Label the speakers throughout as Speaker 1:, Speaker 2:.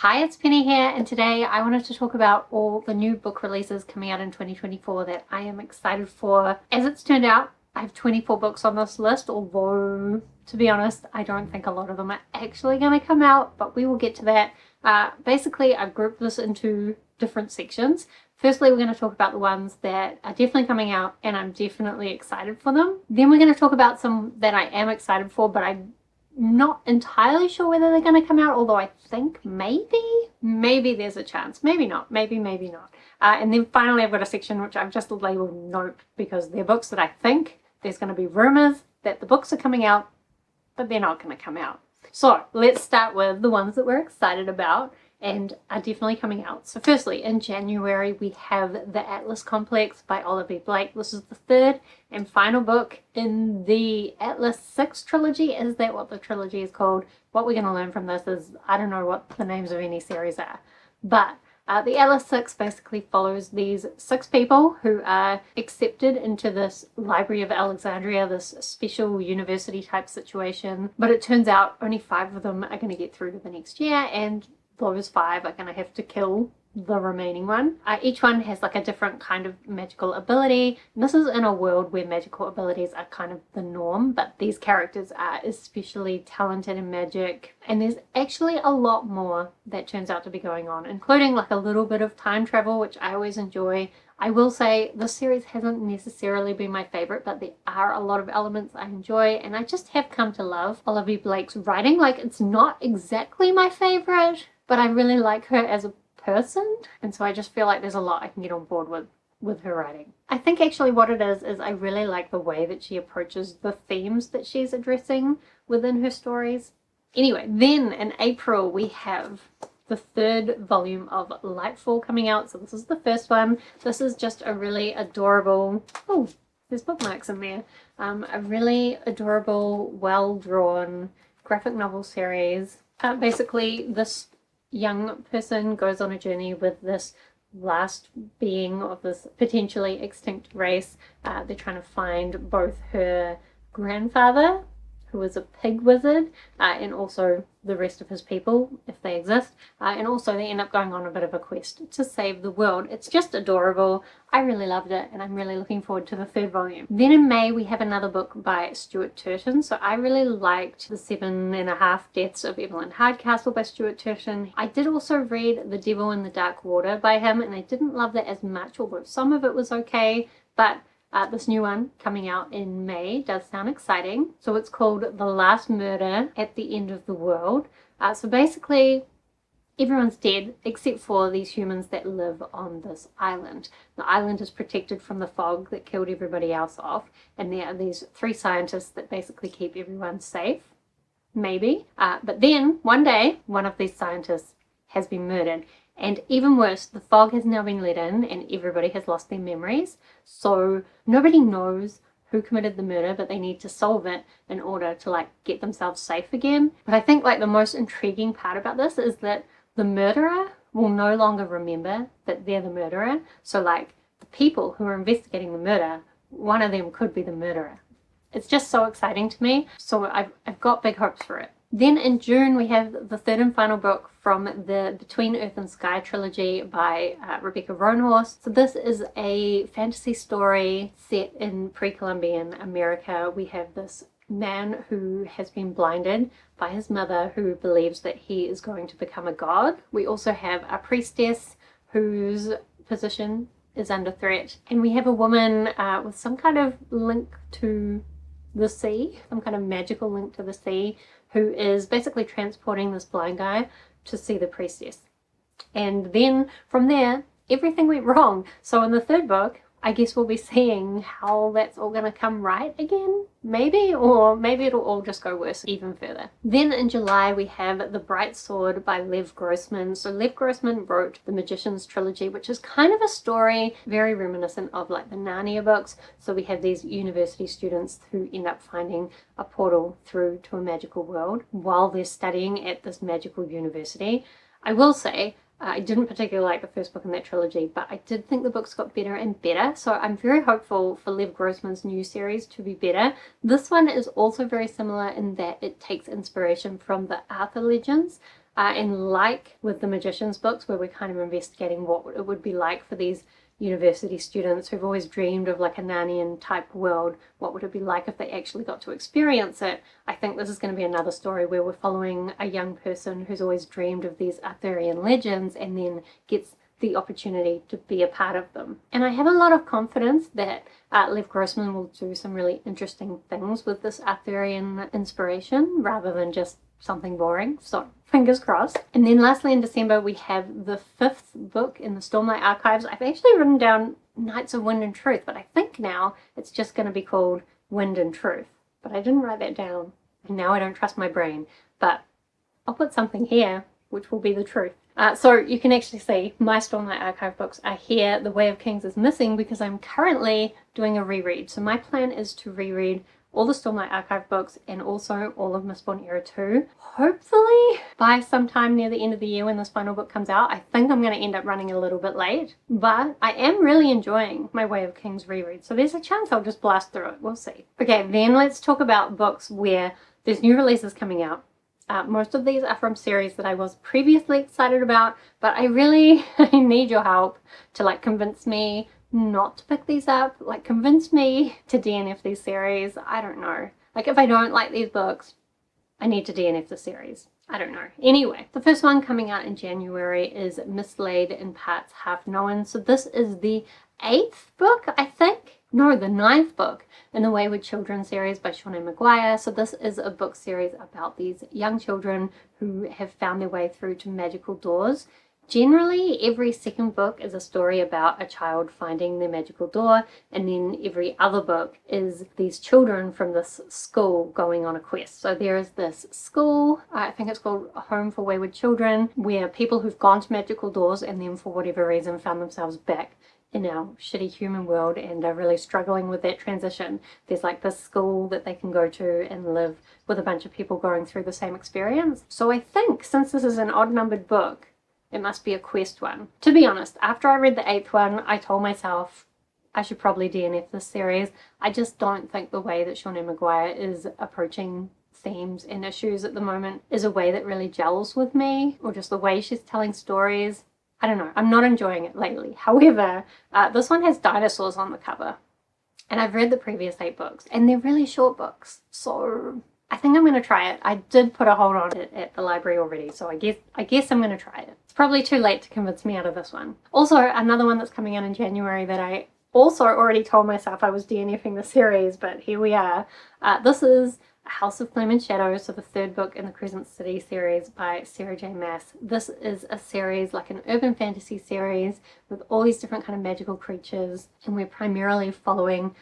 Speaker 1: Hi, it's Penny here, and today I wanted to talk about all the new book releases coming out in 2024 that I am excited for. As it's turned out, I have 24 books on this list, although to be honest, I don't think a lot of them are actually going to come out, but we will get to that. Basically, I've grouped this into different sections. Firstly, we're going to talk about the ones that are definitely coming out and I'm definitely excited for them. Then we're going to talk about some that I am excited for, but I'm not entirely sure whether they're going to come out, although I think maybe there's a chance. Maybe not. Maybe not. And then finally I've got a section which I've just labeled Nope, because they're books that I think there's going to be rumors that the books are coming out, but they're not going to come out. So let's start with the ones that we're excited about and are definitely coming out. So firstly, in January we have The Atlas Complex by Oliver Blake. This is the third and final book in the Atlas 6 trilogy. Is that what the trilogy is called? What we're going to learn from this is, I don't know what the names of any series are, but the Atlas 6 basically follows these 6 people who are accepted into this Library of Alexandria, this special university type situation, but it turns out only 5 of them are going to get through to the next year, and those 5 are going to have to kill the remaining one. Each one has like a different kind of magical ability. And this is in a world where magical abilities are kind of the norm, but these characters are especially talented in magic. And there's actually a lot more that turns out to be going on, including like a little bit of time travel, which I always enjoy. I will say this series hasn't necessarily been my favorite, but there are a lot of elements I enjoy, and I just have come to love Olivia Blake's writing. Like, it's not exactly my favorite, but I really like her as a person, and so I just feel like there's a lot I can get on board with her writing. I think actually what it is I really like the way that she approaches the themes that she's addressing within her stories. Anyway, then in April we have the 3rd volume of Lightf coming out. So this is the first one. This is just a really adorable, oh, there's bookmarks in there, a really adorable, well-drawn graphic novel series. Basically this young person goes on a journey with this last being of this potentially extinct race. They're trying to find both her grandfather, who is a pig wizard, and also the rest of his people, if they exist, and also they end up going on a bit of a quest to save the world. It's just adorable. I really loved it, and I'm really looking forward to the 3rd volume. Then in May we have another book by Stuart Turton. So I really liked The 7.5 Deaths of Evelyn Hardcastle by Stuart Turton. I did also read The Devil in the Dark Water by him, and I didn't love that as much, although some of it was okay, but this new one coming out in May does sound exciting. So it's called The Last Murder at the End of the World. So basically everyone's dead except for these humans that live on this island. The island is protected from the fog that killed everybody else off, and there are these 3 scientists that basically keep everyone safe. Maybe. But then one day one of these scientists has been murdered. And even worse, the fog has now been let in and everybody has lost their memories. So nobody knows who committed the murder, but they need to solve it in order to like get themselves safe again. But I think like the most intriguing part about this is that the murderer will no longer remember that they're the murderer. So like the people who are investigating the murder, one of them could be the murderer. It's just so exciting to me. So I've got big hopes for it. Then in June we have the 3rd and final book from the Between Earth and Sky trilogy by Rebecca Roanhorse. So this is a fantasy story set in pre-Columbian America. We have this man who has been blinded by his mother, who believes that he is going to become a god. We also have a priestess whose position is under threat, and we have a woman with some kind of link to the sea, some kind of magical link to the sea, who is basically transporting this blind guy to see the priestess. And then from there, everything went wrong. So in the 3rd book, I guess we'll be seeing how that's all going to come right again, maybe, or maybe it'll all just go worse even further. Then in July we have The Bright Sword by Lev Grossman. So Lev Grossman wrote the Magician's trilogy, which is kind of a story very reminiscent of like the Narnia books. So we have these university students who end up finding a portal through to a magical world while they're studying at this magical university. I will say I didn't particularly like the first book in that trilogy, but I did think the books got better and better, so I'm very hopeful for Lev Grossman's new series to be better. This one is also very similar in that it takes inspiration from the Arthur legends, And like with the Magician's books, where we're kind of investigating what it would be like for these university students who've always dreamed of like a Narnian type world, what would it be like if they actually got to experience it? I think this is going to be another story where we're following a young person who's always dreamed of these Arthurian legends and then gets the opportunity to be a part of them. And I have a lot of confidence that Lev Grossman will do some really interesting things with this Arthurian inspiration rather than just something boring, so fingers crossed. And then lastly in December we have the 5th book in the Stormlight Archives. I've actually written down Knights of Wind and Truth, but I think now it's just going to be called Wind and Truth. But I didn't write that down, and now I don't trust my brain. But I'll put something here, which will be the truth. So you can actually see my Stormlight Archive books are here. The Way of Kings is missing because I'm currently doing a reread. So my plan is to reread all the Stormlight Archive books and also all of Mistborn Era 2. Hopefully by sometime near the end of the year when this final book comes out. I think I'm going to end up running a little bit late, but I am really enjoying my Way of Kings reread. So there's a chance I'll just blast through it. We'll see. Okay, then let's talk about books where there's new releases coming out. Most of these are from series that I was previously excited about, but I need your help to like convince me not to pick these up, like convince me to DNF these series. I don't know. Like if I don't like these books, I need to DNF the series. I don't know. Anyway, the first one coming out in January is Mislaid in Parts Half Known. So this is the 8th book, I think. No, the 9th book in the Wayward Children series by Shawn Maguire. So this is a book series about these young children who have found their way through to magical doors. Generally, every second book is a story about a child finding their magical door, and then every other book is these children from this school going on a quest. So there is this school, I think it's called Home for Wayward Children, where people who've gone to magical doors and then for whatever reason found themselves back in our shitty human world and are really struggling with that transition. There's like this school that they can go to and live with a bunch of people going through the same experience. So I think since this is an odd-numbered book, it must be a quest one. To be honest, after I read the 8th one, I told myself I should probably DNF this series. I just don't think the way that Shawn Maguire is approaching themes and issues at the moment is a way that really gels with me, or just the way she's telling stories. I don't know, I'm not enjoying it lately. However, this one has dinosaurs on the cover, and I've read the previous 8 books, and they're really short books, so I think I'm going to try it. I did put a hold on it at the library already, so I guess I'm going to try it. It's probably too late to convince me out of this one. Also, another one that's coming out in January that I also already told myself I was DNFing the series, but here we are. This is House of Flame and Shadow, so the 3rd book in the Crescent City series by Sarah J. Maas. This is a series, like an urban fantasy series with all these different kind of magical creatures, and we're primarily following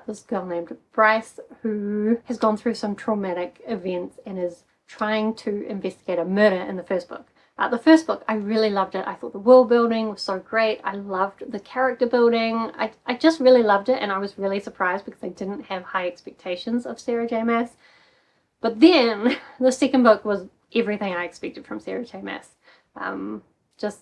Speaker 1: this girl named Bryce who has gone through some traumatic events and is trying to investigate a murder in the 1st book. The 1st book, I really loved it. I thought the world building was so great. I loved the character building. I just really loved it, and I was really surprised because I didn't have high expectations of Sarah J. Maas. But then the 2nd book was everything I expected from Sarah J. Maas. Just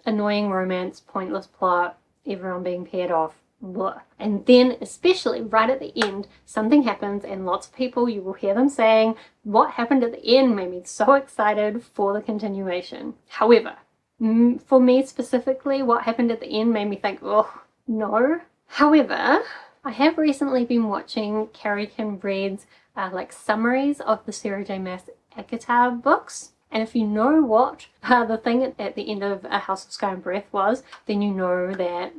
Speaker 1: annoying romance, pointless plot, everyone being paired off. Blah. And then, especially right at the end, something happens, and lots of people, you will hear them saying, what happened at the end made me so excited for the continuation. However, for me specifically, what happened at the end made me think, oh, no. However, I have recently been watching Carrie Kim Reid's like summaries of the Sarah J. Maas ACOTAR books. And if you know what the thing at the end of A House of Sky and Breath was, then you know that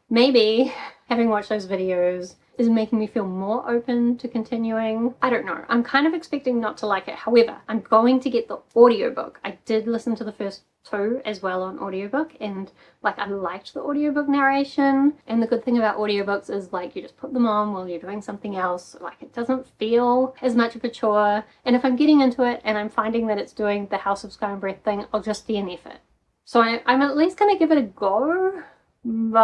Speaker 1: maybe having watched those videos is making me feel more open to continuing. I don't know. I'm kind of expecting not to like it. However, I'm going to get the audiobook. I did listen to the first 2 as well on audiobook, and like I liked the audiobook narration. And the good thing about audiobooks is like you just put them on while you're doing something else. Like it doesn't feel as much of a chore. And if I'm getting into it and I'm finding that it's doing the House of Sky and Breath thing, I'll just DNF it. So I'm at least going to give it a go, but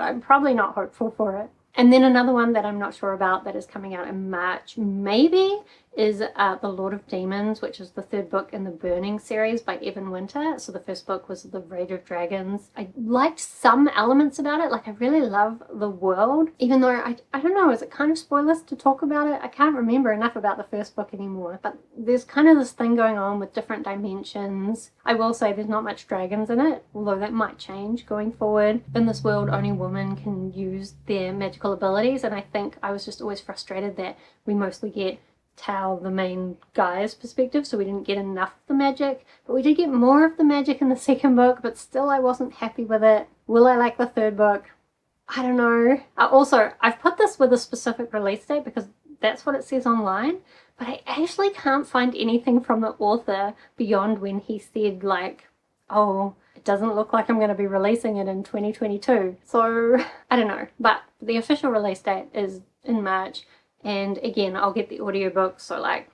Speaker 1: I'm probably not hopeful for it. And then another one that I'm not sure about that is coming out in March maybe is The Lord of Demons, which is the third book in the Burning series by Evan Winter. So the first book was The Rage of Dragons. I liked some elements about it. Like, I really love the world, even though I don't know, is it kind of spoilers to talk about it? I can't remember enough about the first book anymore, but there's kind of this thing going on with different dimensions. I will say there's not much dragons in it, although that might change going forward. In this world, only women can use their magical abilities, and I think I was just always frustrated that we mostly get Tao, the main guy's perspective, so we didn't get enough of the magic, but we did get more of the magic in the second book, but still I wasn't happy with it. Will I like the third book? I don't know. Also, I've put this with a specific release date because that's what it says online, but I actually can't find anything from the author beyond when he said, like, oh, it doesn't look like I'm going to be releasing it in 2022. So I don't know, but the official release date is in March. And again, I'll get the audiobook, so like,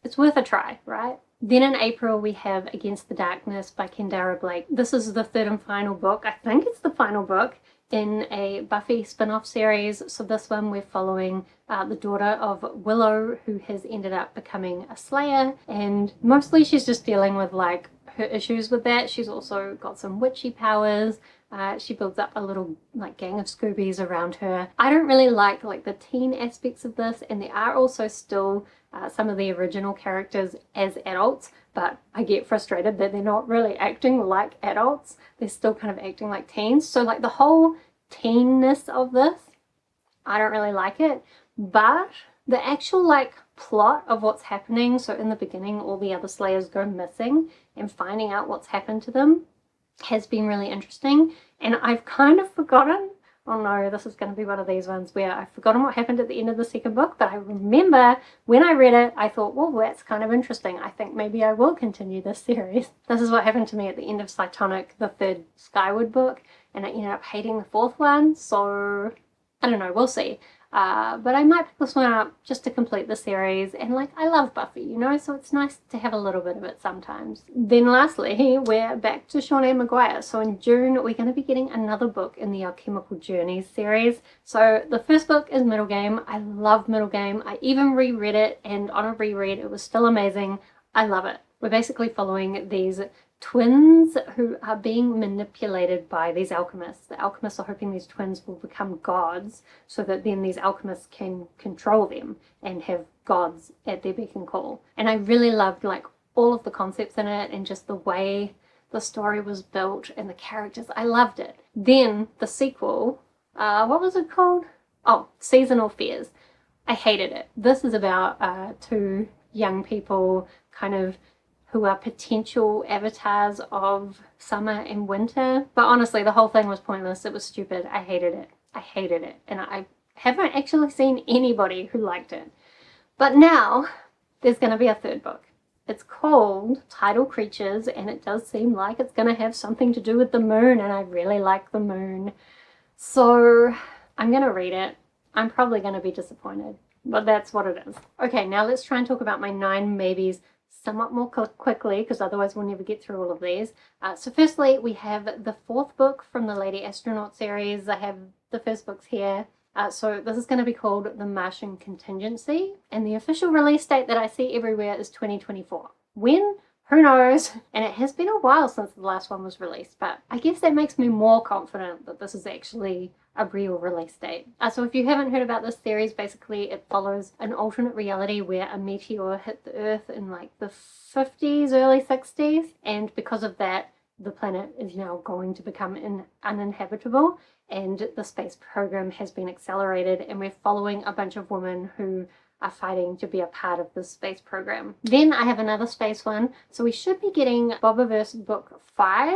Speaker 1: it's worth a try, right? Then in April, we have Against the Darkness by Kendara Blake. This is the third and final book. I think it's the final book in a Buffy spin-off series. So this one, we're following the daughter of Willow, who has ended up becoming a Slayer. And mostly she's just dealing with like her issues with that. She's also got some witchy powers. She builds up a little like gang of Scoobies around her. I don't really like the teen aspects of this, and there are also still some of the original characters as adults, but I get frustrated that they're not really acting like adults. They're still kind of acting like teens. So like the whole teenness of this, I don't really like it, but the actual like plot of what's happening, so in the beginning all the other Slayers go missing and finding out what's happened to them, has been really interesting. And I've kind of forgotten, oh no, this is going to be one of these ones where I've forgotten what happened at the end of the second book, but I remember when I read it, I thought, well, that's kind of interesting. I think maybe I will continue this series. This is what happened to me at the end of Cytonic, the third Skyward book, and I ended up hating the fourth one, so I don't know, we'll see. But I might pick this one up just to complete the series, and like, I love Buffy, you know, so it's nice to have a little bit of it sometimes. Then lastly, we're back to Sean A. Maguire. So in June, we're going to be getting another book in the Alchemical Journeys series. So the first book is Middle Game. I love Middle Game. I even reread it, and on a reread, it was still amazing. I love it. We're basically following these twins who are being manipulated by these alchemists. The alchemists are hoping these twins will become gods so that then these alchemists can control them and have gods at their beck and call. And I really loved like all of the concepts in it and just the way the story was built and the characters. I loved it. Then the sequel, what was it called? Oh, Seasonal Fears. I hated it. This is about two young people kind of who are potential avatars of summer and winter. But honestly, the whole thing was pointless. It was stupid. I hated it. I hated it. And I haven't actually seen anybody who liked it. But now there's going to be a third book. It's called Tidal Creatures, and it does seem like it's going to have something to do with the moon, and I really like the moon. So I'm going to read it. I'm probably going to be disappointed, but that's what it is. Okay, now let's try and talk about my 9 maybes somewhat more quickly, because otherwise we'll never get through all of these. So firstly, we have the 4th book from the Lady Astronaut series. I have the first books here. So this is going to be called The Martian Contingency, and the official release date that I see everywhere is 2024. When? Who knows? And it has been a while since the last one was released, but I guess that makes me more confident that this is actually a real release date. So if you haven't heard about this series, basically it follows an alternate reality where a meteor hit the Earth in like the 50s, early 60s, and because of that, the planet is now going to become uninhabitable, and the space program has been accelerated, and we're following a bunch of women who are fighting to be a part of the space program. Then I have another space one, so we should be getting Bobaverse book 5.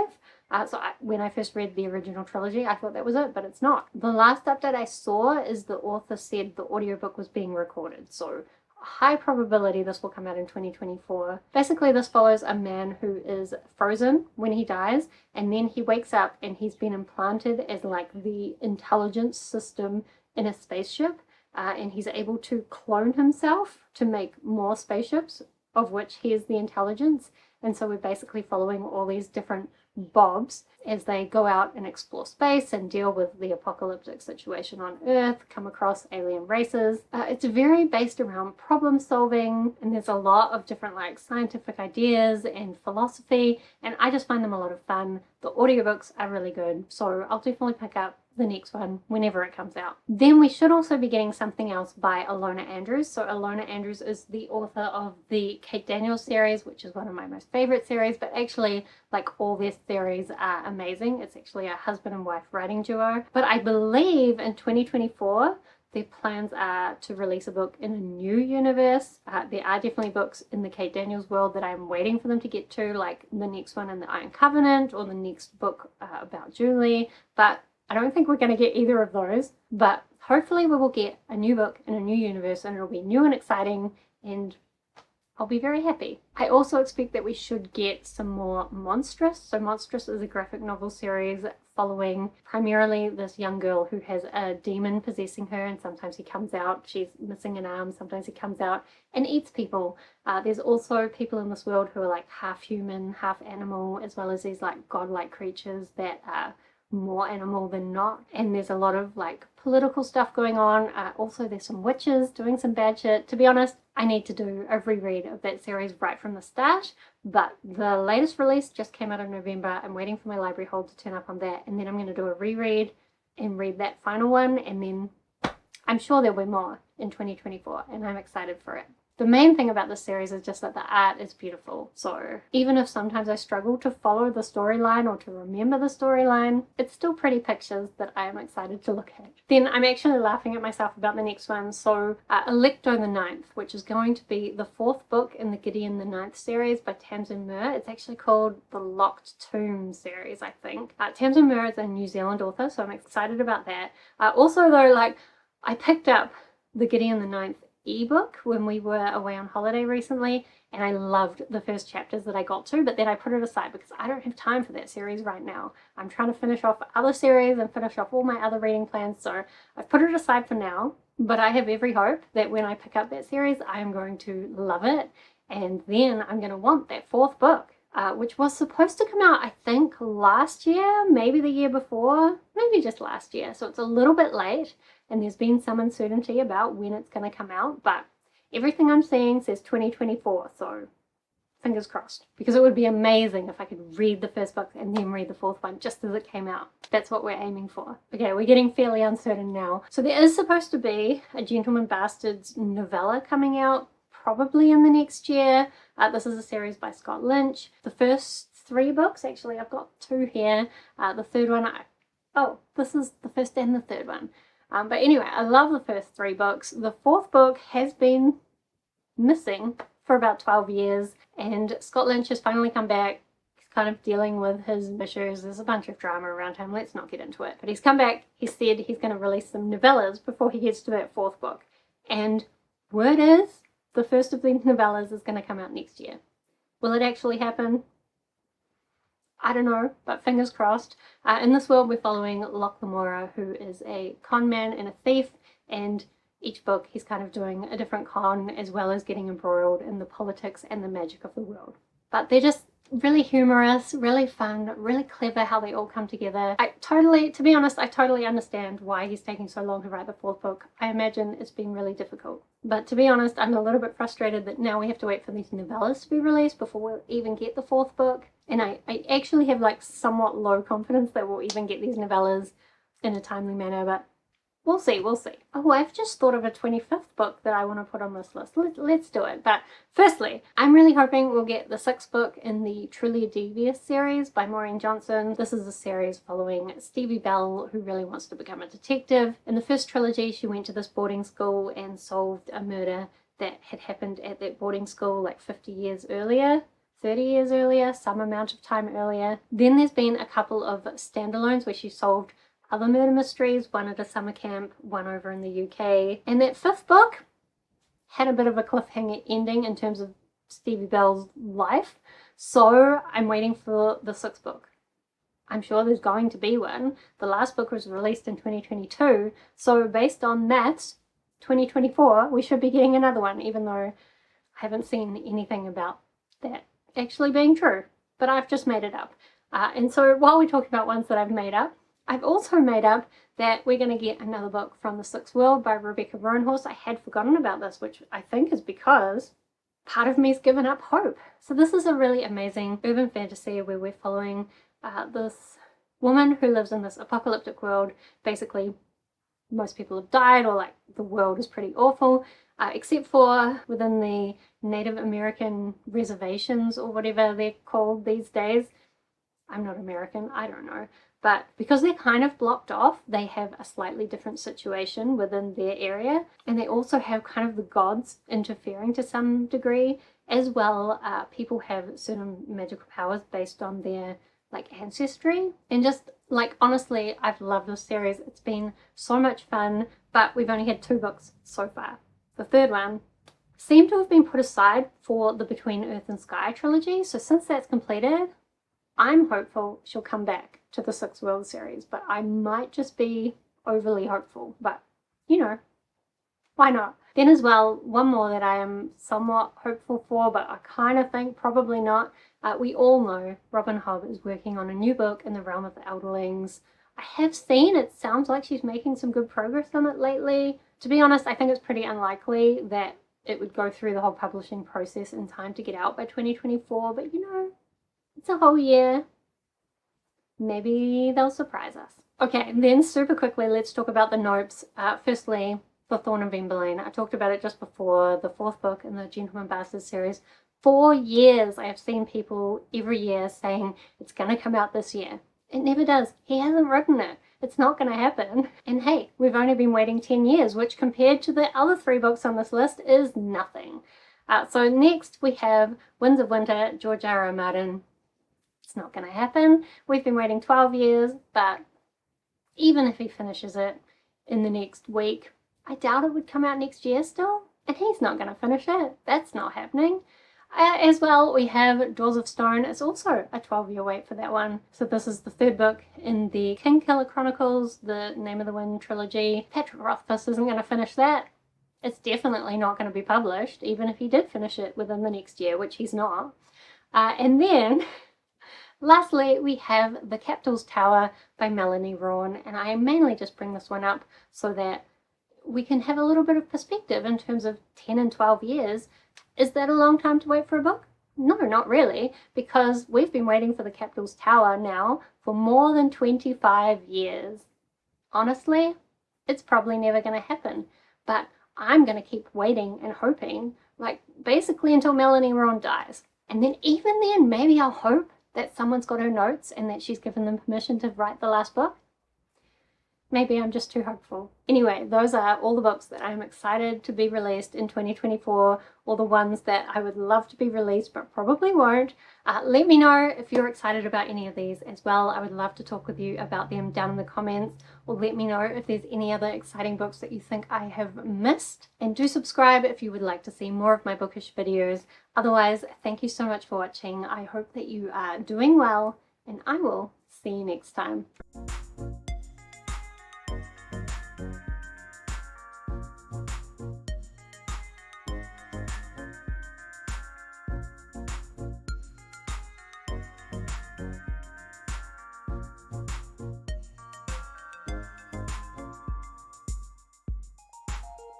Speaker 1: When I first read the original trilogy, I thought that was it, but it's not. The last update I saw is the author said the audiobook was being recorded, so high probability this will come out in 2024. Basically, this follows a man who is frozen when he dies, and then he wakes up and he's been implanted as like the intelligence system in a spaceship, and he's able to clone himself to make more spaceships, of which he is the intelligence, And so we're basically following all these different Bobs as they go out and explore space and deal with the apocalyptic situation on Earth, come across alien races. It's very based around problem solving, and there's a lot of different like scientific ideas and philosophy, and I just find them a lot of fun. The audiobooks are really good, so I'll definitely pick up the next one whenever it comes out. Then we should also be getting something else by Alona Andrews. So Alona Andrews is the author of the Kate Daniels series, which is one of my most favorite series, but actually like all their series are amazing. It's actually a husband and wife writing duo. But I believe in 2024 their plans are to release a book in a new universe. There are definitely books in the Kate Daniels world that I'm waiting for them to get to, like the next one in the Iron Covenant or the next book about Julie, but I don't think we're going to get either of those. But hopefully we will get a new book in a new universe, and it'll be new and exciting, and I'll be very happy. I also expect that we should get some more Monstrous. So Monstrous is a graphic novel series following primarily this young girl who has a demon possessing her, and sometimes he comes out, she's missing an arm, sometimes he comes out and eats people. There's also people in this world who are like half human, half animal, as well as these like godlike creatures that are more animal than not, and there's a lot of like political stuff going on. Also there's some witches doing some bad shit. To be honest, I need to do a reread of that series right from the start, but the latest release just came out in November. I'm waiting for my library hold to turn up on that, and then I'm going to do a reread and read that final one, and then I'm sure there'll be more in 2024, and I'm excited for it. The main thing about this series is just that the art is beautiful. So even if sometimes I struggle to follow the storyline or to remember the storyline, it's still pretty pictures that I am excited to look at. Then I'm actually laughing at myself about the next one. So Electo the Ninth, which is going to be the 4th book in the Gideon the Ninth series by Tamsin Muir. It's actually called the Locked Tomb series, I think. Tamsin Muir is a New Zealand author, so I'm excited about that. Also though, like, I picked up the Gideon the Ninth ebook when we were away on holiday recently, and I loved the first chapters that I got to, but then I put it aside because I don't have time for that series right now. I'm trying to finish off other series and finish off all my other reading plans, so I've put it aside for now, but I have every hope that when I pick up that series I am going to love it, and then I'm going to want that 4th book. Which was supposed to come out, I think, last year, maybe the year before, maybe just last year. So it's a little bit late, and there's been some uncertainty about when it's going to come out, but everything I'm seeing says 2024, so fingers crossed. Because it would be amazing if I could read the first book and then read the 4th one just as it came out. That's what we're aiming for. Okay, we're getting fairly uncertain now. So there is supposed to be a Gentleman Bastards novella coming out probably in the next year. This is a series by Scott Lynch. The first 3 books, actually I've got 2 here. The 3rd one, this is the 1st and the 3rd one. But anyway, I love the first 3 books. The 4th book has been missing for about 12 years, and Scott Lynch has finally come back. He's kind of dealing with his issues. There's a bunch of drama around him. Let's not get into it. But he's come back. He said he's going to release some novellas before he gets to that 4th book. And word is, the first of these novellas is going to come out next year. Will it actually happen? I don't know, but fingers crossed. In this world, we're following Locke Lamora, who is a con man and a thief, and each book he's kind of doing a different con, as well as getting embroiled in the politics and the magic of the world. But they're just really humorous, really fun, really clever how they all come together. To be honest, I totally understand why he's taking so long to write the 4th book. I imagine it's been really difficult. But to be honest, I'm a little bit frustrated that now we have to wait for these novellas to be released before we'll even get the 4th book. And I actually have like somewhat low confidence that we'll even get these novellas in a timely manner, but we'll see, we'll see. Oh, I've just thought of a 25th book that I want to put on this list. Let's do it. But firstly, I'm really hoping we'll get the 6th book in the Truly Devious series by Maureen Johnson. This is a series following Stevie Bell, who really wants to become a detective. In the first trilogy, she went to this boarding school and solved a murder that had happened at that boarding school like 50 years earlier. 30 years earlier, some amount of time earlier. Then there's been a couple of standalones where she solved other murder mysteries, one at a summer camp, one over in the UK. And that 5th book had a bit of a cliffhanger ending in terms of Stevie Bell's life. So I'm waiting for the 6th book. I'm sure there's going to be one. The last book was released in 2022. So based on that, 2024, we should be getting another one, even though I haven't seen anything about that actually being true, but I've just made it up. And so while we're talking about ones that I've made up, I've also made up that we're going to get another book from the Sixth World by Rebecca Roanhorse. I had forgotten about this, which I think is because part of me's given up hope. So this is a really amazing urban fantasy where we're following this woman who lives in this apocalyptic world. Basically, most people have died, or like the world is pretty awful, except for within the Native American reservations or whatever they're called these days. I'm not American, I don't know. But because they're kind of blocked off, they have a slightly different situation within their area. And they also have kind of the gods interfering to some degree. As well, people have certain magical powers based on their like ancestry. And just like, honestly, I've loved this series. It's been so much fun, but we've only had 2 books so far. The third one seemed to have been put aside for the Between Earth and Sky trilogy. So since that's completed, I'm hopeful she'll come back to the Sixth World series, but I might just be overly hopeful, but you know, why not? Then as well, one more that I am somewhat hopeful for, but I kind of think probably not. We all know Robin Hobb is working on a new book in the realm of the Elderlings. I have seen, it sounds like she's making some good progress on it lately. To be honest, I think it's pretty unlikely that it would go through the whole publishing process in time to get out by 2024, but you know, it's a whole year. Maybe they'll surprise us. Okay, then super quickly, let's talk about the nopes. Firstly, the Thorn of Vine. I talked about it just before, the 4th book in the Gentleman Bastards series. 4 years I have seen people every year saying it's going to come out this year. It never does. He hasn't written it. It's not going to happen. And hey, we've only been waiting 10 years, which compared to the other 3 books on this list is nothing. So next we have Winds of Winter, George R.R. Martin. It's not going to happen. We've been waiting 12 years, but even if he finishes it in the next week, I doubt it would come out next year still, and he's not going to finish it. That's not happening. As well, we have Doors of Stone. It's also a 12-year wait for that one. So this is the 3rd book in the Kingkiller Chronicles, the Name of the Wind trilogy. Patrick Rothfuss isn't going to finish that. It's definitely not going to be published, even if he did finish it within the next year, which he's not. And then lastly, we have The Captive's Tower by Melanie Rawn, and I mainly just bring this one up so that we can have a little bit of perspective in terms of 10 and 12 years. Is that a long time to wait for a book? No, not really, because we've been waiting for The Captive's Tower now for more than 25 years. Honestly, it's probably never going to happen, but I'm going to keep waiting and hoping, like basically until Melanie Rawn dies. And then even then, maybe I'll hope that someone's got her notes and that she's given them permission to write the last book. Maybe I'm just too hopeful. Anyway, those are all the books that I'm excited to be released in 2024, or the ones that I would love to be released but probably won't. Let me know if you're excited about any of these as well. I would love to talk with you about them down in the comments, or let me know if there's any other exciting books that you think I have missed. And do subscribe if you would like to see more of my bookish videos. Otherwise, thank you so much for watching. I hope that you are doing well, and I will see you next time.